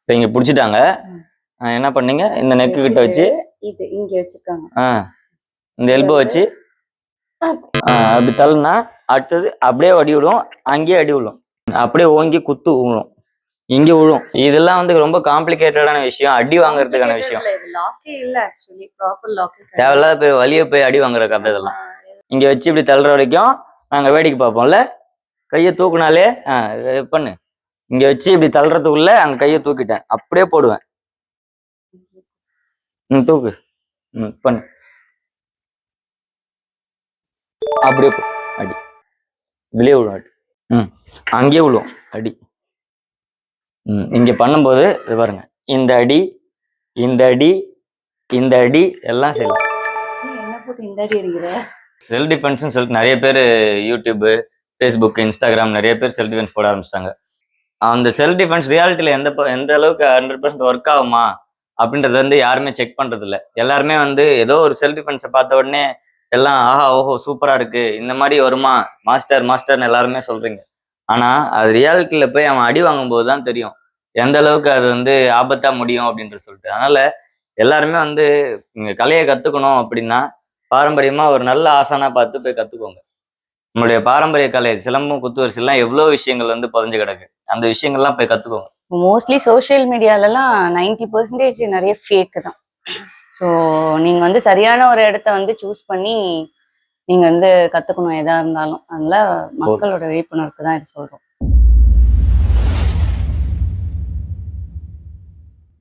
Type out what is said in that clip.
இப்போ இங்க புடிச்சிட்டாங்க. என்ன பண்ணீங்க? இந்த நெக்கு கிட்ட வச்சு இது இங்க வச்சிருக்காங்க. இந்த எல்போ வச்சு அப்படி தள்ளுனா அடுத்தது அப்படியே அடி விடும், அங்கேயே அடி விடும், அப்படியே ஓங்கி குத்து விழும், இங்க விழும். இதெல்லாம் வந்து ரொம்ப காம்ப்ளிகேட்டடான விஷயம், அடி வாங்குறதுக்கான விஷயம். தேவையில்லாத போய் வலிய போய் அடி வாங்குற கதை இதெல்லாம். இங்க வச்சு இப்படி தள்ளுற வரைக்கும் நாங்க வேடிக்கை பார்ப்போம்ல. கையை தூக்குனாலே பண்ணு. இங்க வச்சு இப்படி தள்ளுறதுக்குள்ள அங்க கையை தூக்கிட்டேன், அப்படியே போடுவேன். தூக்கு. பண்ணு. அப்படியே அடி இதுலயே விழும் அடி. அங்கேயே விழும் அடி. இங்க பண்ணும்போது இது பாருங்க, இந்த அடி, இந்த அடி, இந்த அடி எல்லாம் செய்யலாம். செல்ஃப் டிஃபென்ஸ்னு சொல்லிட்டு நிறைய பேர் யூடியூப், ஃபேஸ்புக், இன்ஸ்டாகிராம் நிறைய பேர் செல்ஃப் டிஃபென்ஸ் போட ஆரம்பிச்சிட்டாங்க. அந்த செல்ஃப் டிஃபென்ஸ் ரியாலிட்டியில எந்த அளவுக்கு 100% ஒர்க் ஆகுமா அப்படின்றத வந்து யாருமே செக் பண்றது இல்லை. எல்லாருமே வந்து ஏதோ ஒரு செல்ஃப் டிஃபென்ஸை பார்த்த உடனே எல்லாம் ஆஹா ஓஹோ சூப்பரா இருக்கு, இந்த மாதிரி வருமா மாஸ்டர் மாஸ்டர்னு எல்லாருமே சொல்றீங்க. ஆனா அது ரியாலிட்டியில போய் அவன் அடி வாங்கும் போது தான் தெரியும் எந்த அளவுக்கு அது வந்து ஆபத்தா முடியும் அப்படின்ட்டு சொல்லிட்டு. அதனால எல்லாருமே வந்து நீங்க கலையை கத்துக்கணும் அப்படின்னா பாரம்பரியமா ஒரு நல்ல ஆசானா பார்த்து போய் கத்துக்கோங்க. நம்மளுடைய பாரம்பரிய கலை சிலம்பம், குத்துவரிசை எல்லாம் எவ்வளவு விஷயங்கள் வந்து புதைஞ்சு கிடக்கு. அந்த விஷயங்கள்லாம் போய் கத்துக்கோங்க. மோஸ்ட்லி சோசியல் மீடியாலலாம் 90% நிறைய ஃபேக் தான். ஸோ நீங்க வந்து சரியான ஒரு இடத்த வந்து சூஸ் பண்ணி நீங்க வந்து கத்துக்கணும் எதா இருந்தாலும். அதனால மக்களோட விழிப்புணர்வுக்கு தான் இது சொல்றோம்.